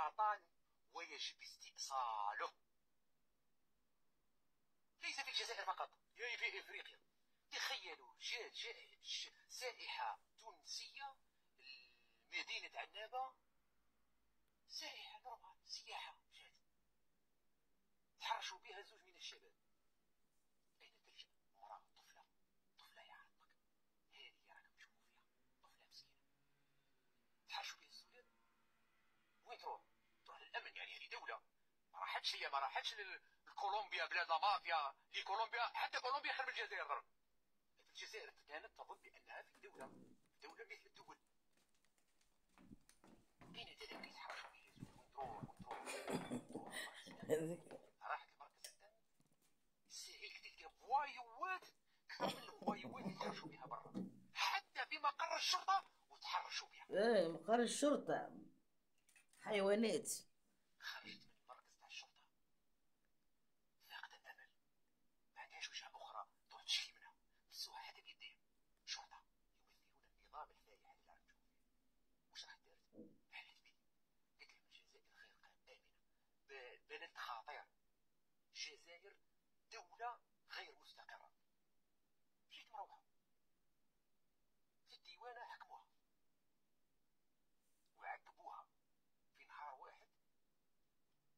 سرطان ويجب استئصاله. ليس في الجزائر فقط، يعني في افريقيا. تخيلوا جات سائحة تونسية لمدينة عنابة، سائحة نورمال، سياحة جات، تحرشوا بها زوج من الشباب. أين تلجأ؟ امرأة طفلة يا عمك، هذه راكم تشوفوا فيها طفلة مسكينة، تحرشوا بها الزوجات. وين تروح؟ تروح للأمن، يعني هذه دولة. ما راحتش لكولومبيا بلاد لا مافيا، لكولومبيا، حتى كولومبيا خير من الجزائر ضرب. الجزائر كانت تظن بأنها في دولة مثل الدول. أين تذهب يتحرشوا بها زوج؟ وين تروح؟ راحت لمركز الأمن، هيك تلقى فوايوات أكثر من الفوايوات اللي تحرشوا بها برا، حتى في مقر الشرطة وتحرشوا بها. ايه مقر الشرطة حيوانات. خرجت من المركز تاع الشرطة فاقدة الأمل، ما عندهاش وجهة أخرى تروح تشكي منها، مسوها حتى بيديهم. شرطة يمثلون النظام الفايح اللي راح نشوفه. واش راح دارت؟ حلت بيه، قالت لهم الجزائر غير آمنة، بلد خطير، الجزائر دولة غير مستقرة. مشيت مروحة في الديوانة، حكموها وعقبوها في نهار واحد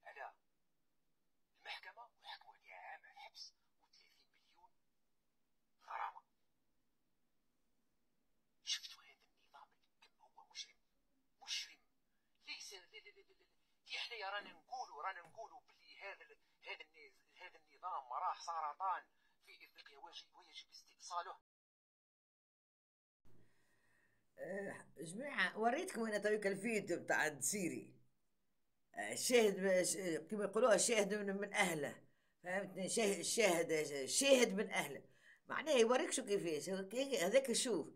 على المحكمة، وحكموها لعام حبس و30 مليون غرامة. شفتوا هذا النظام كم هو مجرم. ليس كي حنايا رانا نقولوا بلي هذا النظام راه سرطان في افريقيا ويجب استئصاله. جماعة وريتكم انا تويك الفيديو بتاع الدسيري، الشاهد كما يقولوها الشاهد من اهله، فهمتني؟ شاهد من اهله، معناه يوريك شو كيفاش هذاك. شوف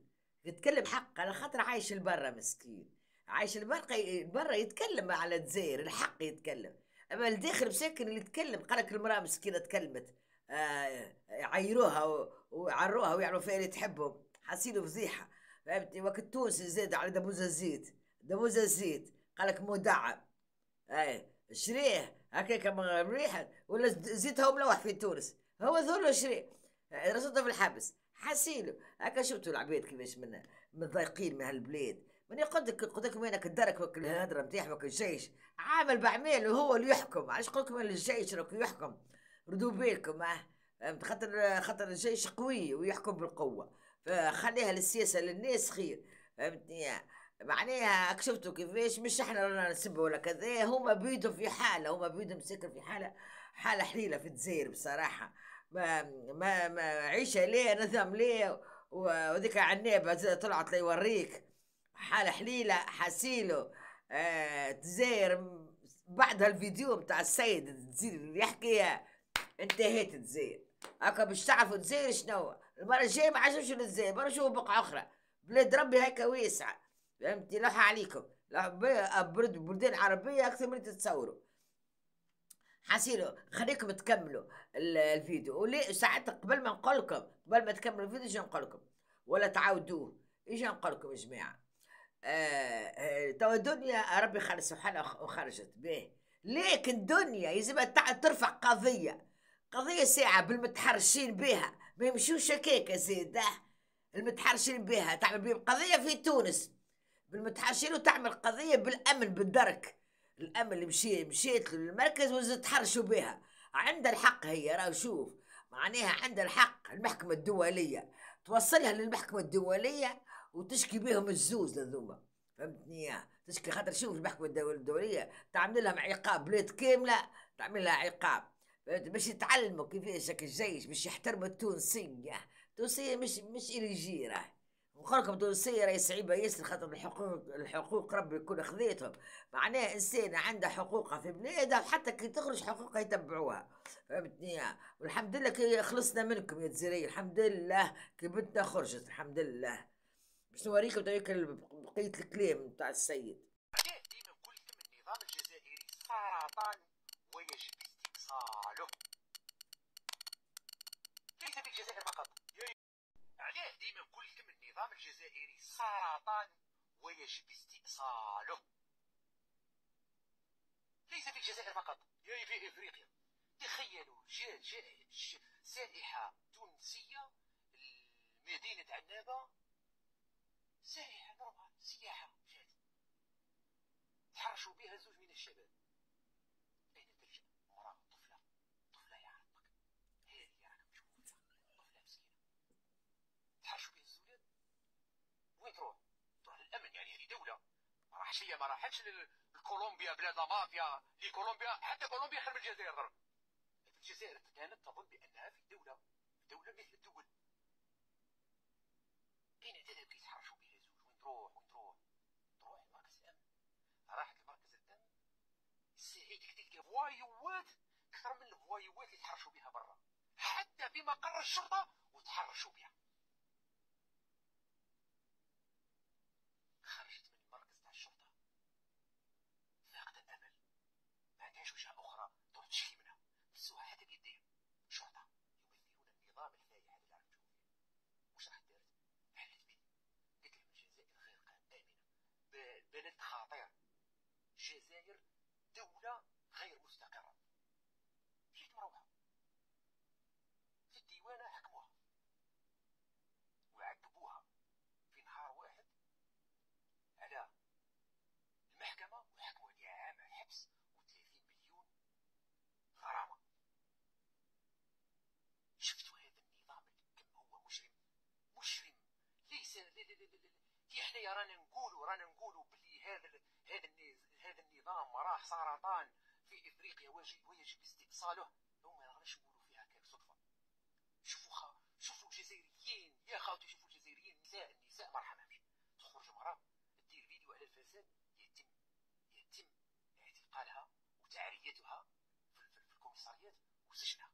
يتكلم حق على خاطر عايش لبرا، مسكين عايش برا يتكلم على الجزائر الحق يتكلم. اما الداخل مساكن اللي يتكلم قالك المراه مسكينه تكلمت، عيروها وعروها ويعملوا فيها اللي تحبهم، حاسينه فضيحه. فهمتني؟ وقت تونسي زاد على دبوز الزيت قالك مدعم، اي شريه هكاك مريحة ولا زيتها ملوح في تونس، هو ذول شريه رصدته في الحبس حسيلو هكا. شفتوا العباد كيفاش متضايقين من هالبلاد. من قلت لكم وينك الدرك الهدرة نتاعك الجيش عامل بعمال وهو اللي يحكم. علاش قلت لكم الجيش راك يحكم؟ ردوا بالكم خاطر الجيش قوي ويحكم بالقوة، فخليها للسياسة للناس خير. فهمتني؟ معناها شفتوا كيفاش مش احنا رانا نسبوا ولا كذا، هما بيدهم في حاله، هما بيدهم مسكر في حاله حليله في الجزائر بصراحه. ما عيشه ليه، نظام ليه، وذيك عنابه طلعت لي يوريك حاله حليله حسيله. الجزائر بعد هالفيديو بتاع السيد الجزائري اللي يحكي انتهيت الجزائر. هكا باش تعرفوا الجزائر شنو. المره الجايه ما عجبش الجزائر، المره نشوفوا بقعه اخرى. بلاد ربي هكا واسعه، فهمتي؟ لوحة عليكم بلدان عربية أكثر من تتصوروا. حسيلو خليكم تكملوا الفيديو، وليه ساعات قبل ما نقول لكم، قبل ما تكملوا الفيديو ايش نقول لكم ولا تعاودوه؟ ايش نقول لكم يا جماعة؟ توا الدنيا ربي خلق سبحانه وخرجت به، لكن الدنيا يجب ترفع قضية ساعة بالمتحرشين بها، ما يمشوش هكاكا زيده. المتحرشين بها تعمل بهم قضية في تونس بالمتحرشين، وتعمل قضية بالأمن بالدرك. الأمن اللي مشيت للمركز وتحرشوا بها، عندها الحق هي. راه شوف معناها عندها الحق المحكمة الدولية توصلها للمحكمة الدولية وتشكي بهم الزوز لذوما. فهمتني؟ تشكي خاطر شوف المحكمة الدولية تعمل لهم عقاب بلاد كاملة، تعمل لها عقاب باش يتعلموا كيفاش الجيش باش يحترموا التونسية. التونسية مش إليجي راه وخلكم تونسية راهي صعيبة ياسر، خاطر الحقوق ربي يكون خذيتهم. معناها إنسان عندها حقوقها في بلادها، وحتى كي تخرج حقوقها يتبعوها. فهمتني؟ والحمد لله كي خلصنا منكم يا جزائريين، الحمد لله كي بنتنا خرجت الحمد لله. باش نوريكم بقية الكلام نتاع السيد. عليه ديما نقول لكم النظام الجزائري سرطان ويجب استئصاله. ليس في الجزائر فقط، عليه ديما نقول لكم النظام الجزائري سرطان ويجب استئصاله. في افريقيا. تخيلوا جاء سائحة تونسية لمدينة عنابة، سائحة نورمال، سياحة جات، تحرشوا بها زوج من الشباب. أين تلجأ؟ امرأة، طفلة يا ربك، هي اللي راكم تشوفوا فيها، طفلة مسكينة تحرشوا بها الزولاد. وين تروح؟ تروح للأمن، يعني هذه دولة. ما راحتش لكولومبيا بلاد لا مافيا، لكولومبيا، حتى كولومبيا خير من الجزائر. الجزائر كانت تظن بأنها في دولة مثل الدول. أين تذهب كي يتحرشوا بها زوج؟ وين تروح؟ تروح لمركز الأمن. راحت لمركز الأمن، ساعتك تلقى فوايوات أكثر من الفوايوات اللي يتحرشوا بها برا، حتى في مقر الشرطة وتحرشوا بها. خرجت من المركز تاع الشرطة فاقدة الأمل، ما عندهاش وجهة أخرى تروح تشكي منها، مسوها حتى بيديهم. شرطة يمثلون النظام الفايح هذا اللي راكم تشوفوا فيه. واش راح دارت؟ حلت بيه، قلت لهم الجزائر خير آمنة، بلد خطير، الجزائر دولة غير مستقرة. جيت مروحة في الديوانة، حكموها وعذبوها في نهار واحد على المحكمة، وحكموها لعام حبس و30 مليون غرامة. شفتوا هذا النظام كم هو مجرم. ليس كي حنايا رانا نقولوا بلي هذا النظام راه سرطان في افريقيا ويجب استئصاله. هم ما نقدرش نقولوا فيها هكاك صدفة. شوفوا الجزائريين يا خاوتي، شوفوا الجزائريين، النساء ما رحمهمش. تخرج مرأة دير فيديو على الفساد، يتم اعتقالها وتعريتها في الكوميساريات وسجنها.